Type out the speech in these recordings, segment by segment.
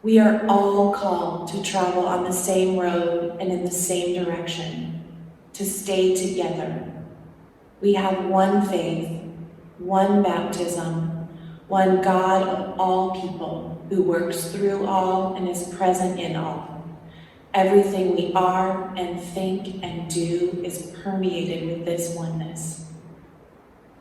We are all called to travel on the same road and in the same direction, to stay together. We have one faith, one baptism, one God of all people who works through all and is present in all. Everything we are and think and do is permeated with this oneness.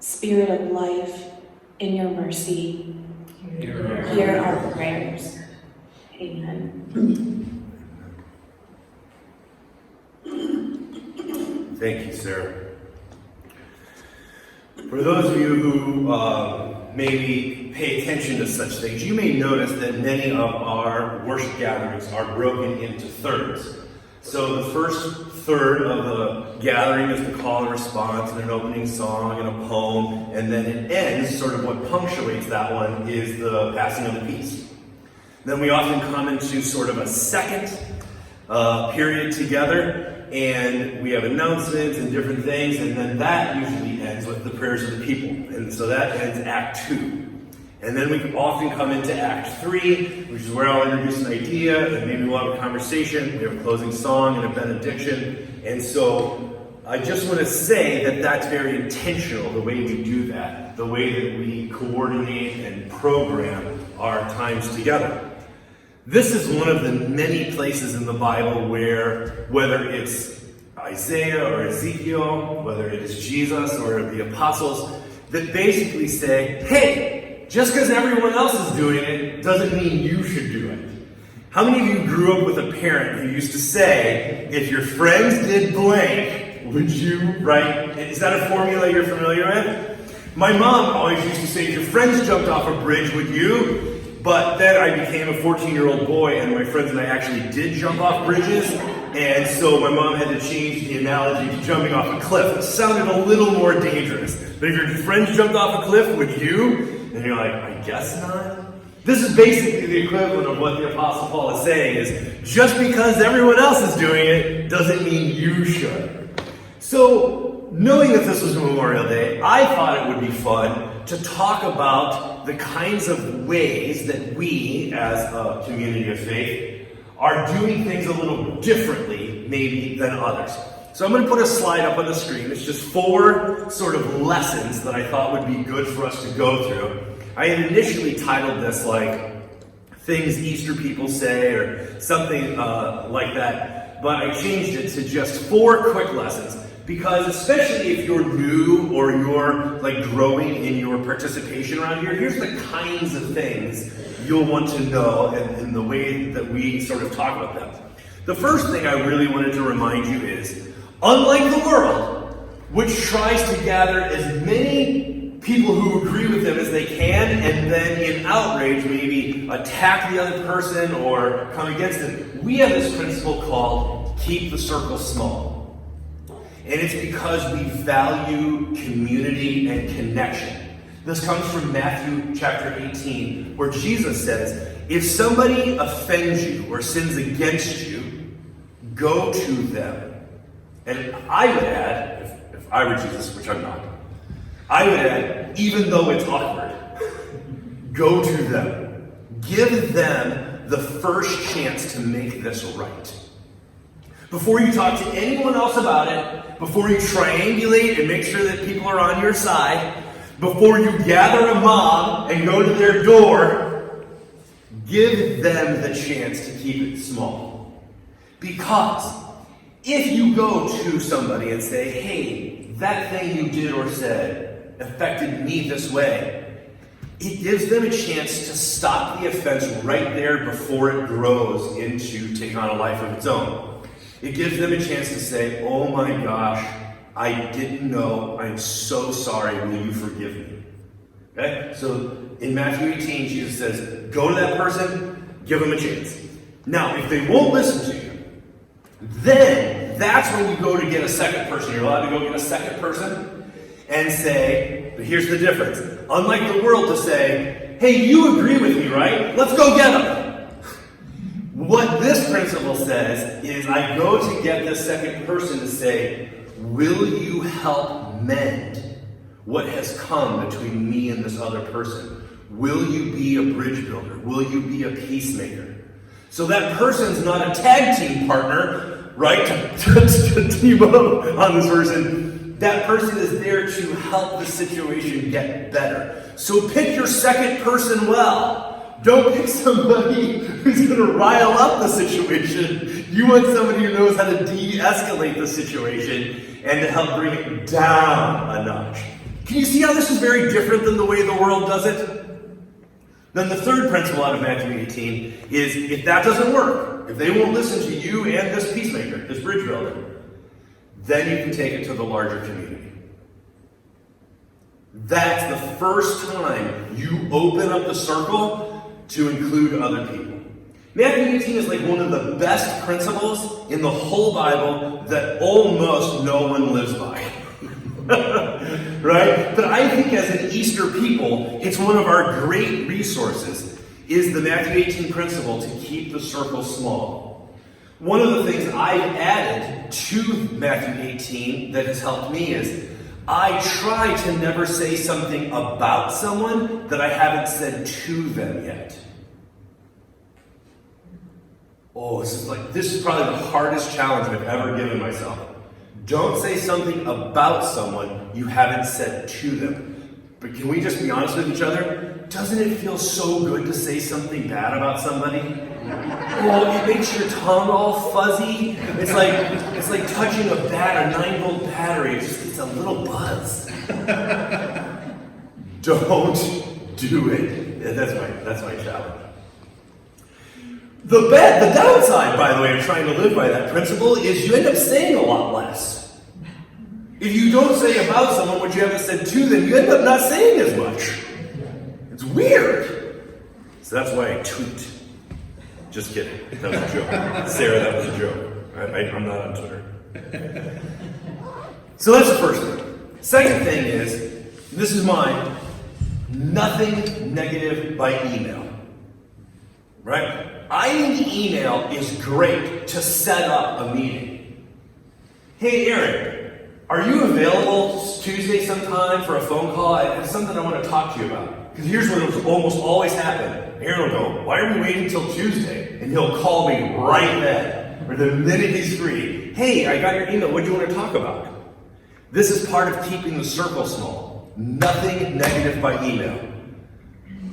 Spirit of life, in your mercy, hear our prayers. Amen. Thank you, Sarah. For those of you who maybe pay attention to such things, you may notice that many of our worship gatherings are broken into thirds. So the first third of the gathering is the call and response and an opening song and a poem, and then it ends, sort of what punctuates that one is the passing of the peace. Then we often come into sort of a second period together, and we have announcements and different things, and then that usually ends with the prayers of the people. And so that ends Act 2. And then we often come into Act 3, which is where I'll introduce an idea, and maybe we'll have a conversation. We have a closing song and a benediction. And so I just want to say that that's very intentional, the way we do that, the way that we coordinate and program our times together. This is one of the many places in the Bible where, whether it's Isaiah or Ezekiel, whether it is Jesus or the apostles, that basically say, hey, just because everyone else is doing it doesn't mean you should do it. How many of you grew up with a parent who used to say, if your friends did blank, would you, right? Is that a formula you're familiar with? My mom always used to say, if your friends jumped off a bridge, would you? But then I became a 14-year-old boy, and my friends and I actually did jump off bridges, and so my mom had to change the analogy to jumping off a cliff. It sounded a little more dangerous. But if your friends jumped off a cliff, would you? And you're like, I guess not. This is basically the equivalent of what the Apostle Paul is saying, is just because everyone else is doing it doesn't mean you should. So, knowing that this was Memorial Day, I thought it would be fun to talk about the kinds of ways that we, as a community of faith, are doing things a little differently, maybe, than others. So I'm going to put a slide up on the screen. It's just 4 sort of lessons that I thought would be good for us to go through. I had initially titled this like things Easter people say or something like that, but I changed it to just 4 quick lessons. Because especially if you're new or you're like growing in your participation around here, here's the kinds of things you'll want to know and the way that we sort of talk about them. The first thing I really wanted to remind you is, unlike the world, which tries to gather as many people who agree with them as they can and then in outrage maybe attack the other person or come against them, we have this principle called keep the circle small. And it's because we value community and connection. This comes from Matthew chapter 18, where Jesus says, if somebody offends you or sins against you, go to them. And I would add, if I were Jesus, which I'm not, I would add, even though it's awkward, go to them. Give them the first chance to make this right. Before you talk to anyone else about it, before you triangulate and make sure that people are on your side, before you gather a mob and go to their door, give them the chance to keep it small. Because if you go to somebody and say, hey, that thing you did or said affected me this way, it gives them a chance to stop the offense right there before it grows into taking on a life of its own. It gives them a chance to say, oh my gosh, I didn't know, I'm so sorry, will you forgive me? Okay? So in Matthew 18, Jesus says, go to that person, give them a chance. Now, if they won't listen to you, then that's when you go to get a second person. You're allowed to go get a second person and say, but here's the difference. Unlike the world to say, hey, you agree with me, right? Let's go get them. What this principle says is I go to get the second person to say, will you help mend what has come between me and this other person? Will you be a bridge builder? Will you be a peacemaker? So that person's not a tag team partner, right, to team up on this person. That person is there to help the situation get better. So pick your second person well. Don't pick somebody who's going to rile up the situation. You want somebody who knows how to de-escalate the situation and to help bring it down a notch. Can you see how this is very different than the way the world does it? Then the third principle out of Matthew 18 is if that doesn't work, if they won't listen to you and this peacemaker, this bridge builder, then you can take it to the larger community. That's the first time you open up the circle to include other people. Matthew 18 is like one of the best principles in the whole Bible that almost no one lives by. Right? But I think as an Easter people, it's one of our great resources, is the Matthew 18 principle to keep the circle small. One of the things I've added to Matthew 18 that has helped me is I try to never say something about someone that I haven't said to them yet. Oh, this is probably the hardest challenge I've ever given myself. Don't say something about someone you haven't said to them. But can we just be honest with each other? Doesn't it feel so good to say something bad about somebody? Oh, it makes your tongue all fuzzy. It's like touching a 9-volt battery. It just gets a little buzz. Don't do it. That's my challenge. The downside, by the way, of trying to live by that principle is you end up saying a lot less. If you don't say about someone what you haven't said to them, you end up not saying as much. It's weird. So that's why I tweet. Just kidding. That was a joke. Sarah, that was a joke. I'm not on Twitter. So that's the first thing. Second thing is, this is mine, nothing negative by email. Right? I think email is great to set up a meeting. Hey, Aaron, are you available Tuesday sometime for a phone call? I have something I want to talk to you about. Because here's what will almost always happen. Aaron will go, why are we waiting until Tuesday? And he'll call me right then, or the minute he's free. Hey, I got your email. What do you want to talk about? This is part of keeping the circle small. Nothing negative by email.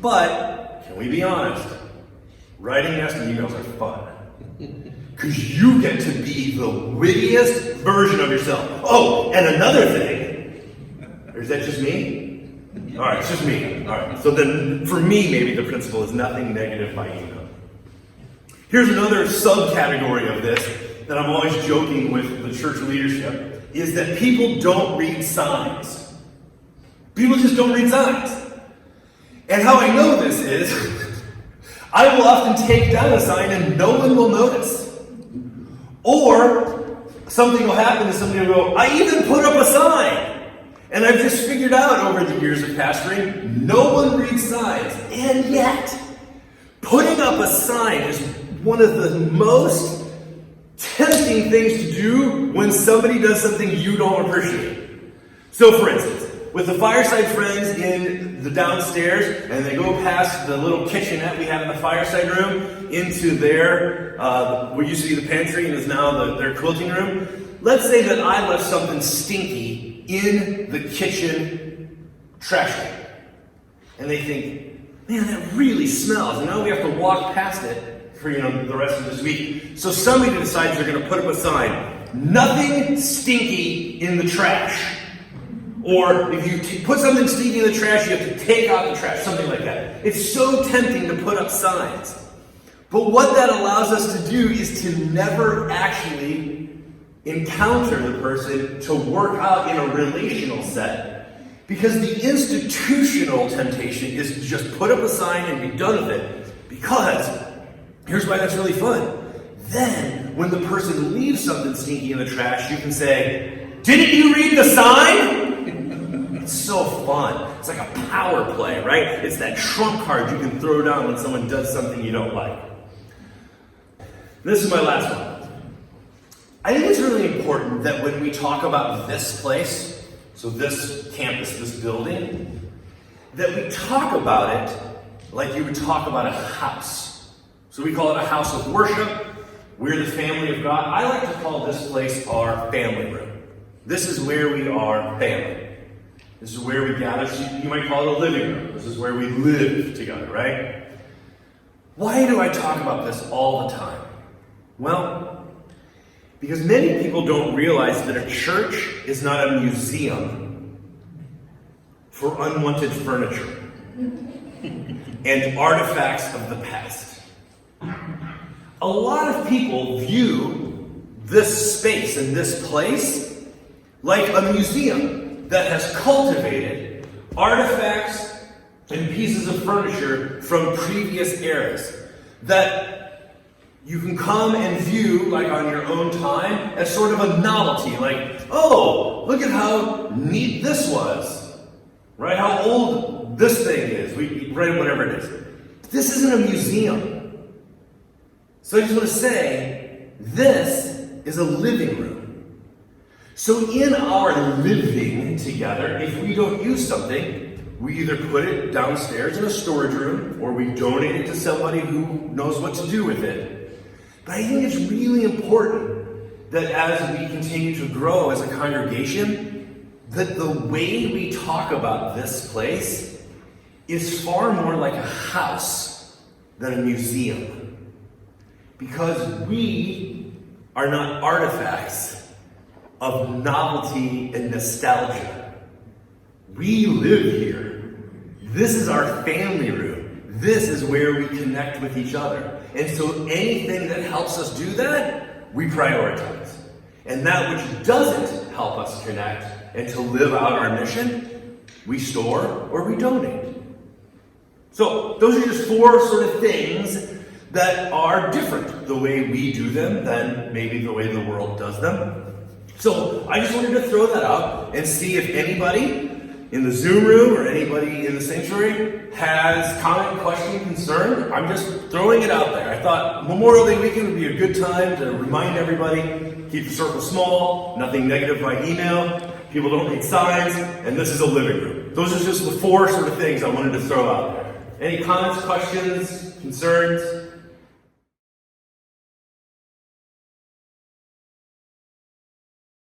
But, can we be honest? Writing nasty emails are fun. Because you get to be the wittiest version of yourself. Oh, and another thing. Or is that just me? All right, it's just me. All right, so then for me, maybe the principle is nothing negative by email. Here's another subcategory of this that I'm always joking with the church leadership, is that people don't read signs. People just don't read signs. And how I know this is, I will often take down a sign and no one will notice. Or something will happen and somebody will go, I even put up a sign. And I've just figured out over the years of pastoring, no one reads signs. And yet, putting up a sign is one of the most tempting things to do when somebody does something you don't appreciate. So for instance, with the Fireside Friends in the downstairs, and they go past the little kitchenette we have in the fireside room into their, what used to be the pantry and is now their quilting room. Let's say that I left something stinky in the kitchen trash can. And they think, man, that really smells. And now we have to walk past it for the rest of this week. So somebody decides they're going to put up a sign, nothing stinky in the trash. Or if you put something stinky in the trash, you have to take out the trash, something like that. It's so tempting to put up signs. But what that allows us to do is to never actually encounter the person to work out in a relational setting. Because the institutional temptation is to just put up a sign and be done with it. Because, here's why that's really fun. Then, when the person leaves something stinky in the trash, you can say, didn't you read the sign? It's so fun. It's like a power play, right? It's that trump card you can throw down when someone does something you don't like. This is my last one. I think it's really important that when we talk about this place, so this campus, this building, that we talk about it like you would talk about a house. So we call it a house of worship. We're the family of God. I like to call this place our family room. This is where we are family. This is where we gather. So you might call it a living room. This is where we live together, right? Why do I talk about this all the time? Well, because many people don't realize that a church is not a museum for unwanted furniture and artifacts of the past. A lot of people view this space and this place like a museum that has cultivated artifacts and pieces of furniture from previous eras that you can come and view like on your own time as sort of a novelty, like, oh, look at how neat this was, right? How old this thing is, right? Whatever it is. This isn't a museum. So I just want to say, this is a living room. So in our living together, if we don't use something, we either put it downstairs in a storage room or we donate it to somebody who knows what to do with it. But I think it's really important that as we continue to grow as a congregation, that the way we talk about this place is far more like a house than a museum. Because we are not artifacts of novelty and nostalgia. We live here. This is our family room. This is where we connect with each other. And so anything that helps us do that, we prioritize. And that which doesn't help us connect and to live out our mission, we store or we donate. So those are just four sort of things that are different the way we do them than maybe the way the world does them. So I just wanted to throw that out and see if anybody in the Zoom room or anybody in the sanctuary has comment, question, concern. I'm just throwing it out there. I thought Memorial Day weekend would be a good time to remind everybody, keep the circle small, nothing negative by email, people don't read signs, and this is a living room. Those are just the four sort of things I wanted to throw out there. Any comments, questions, concerns?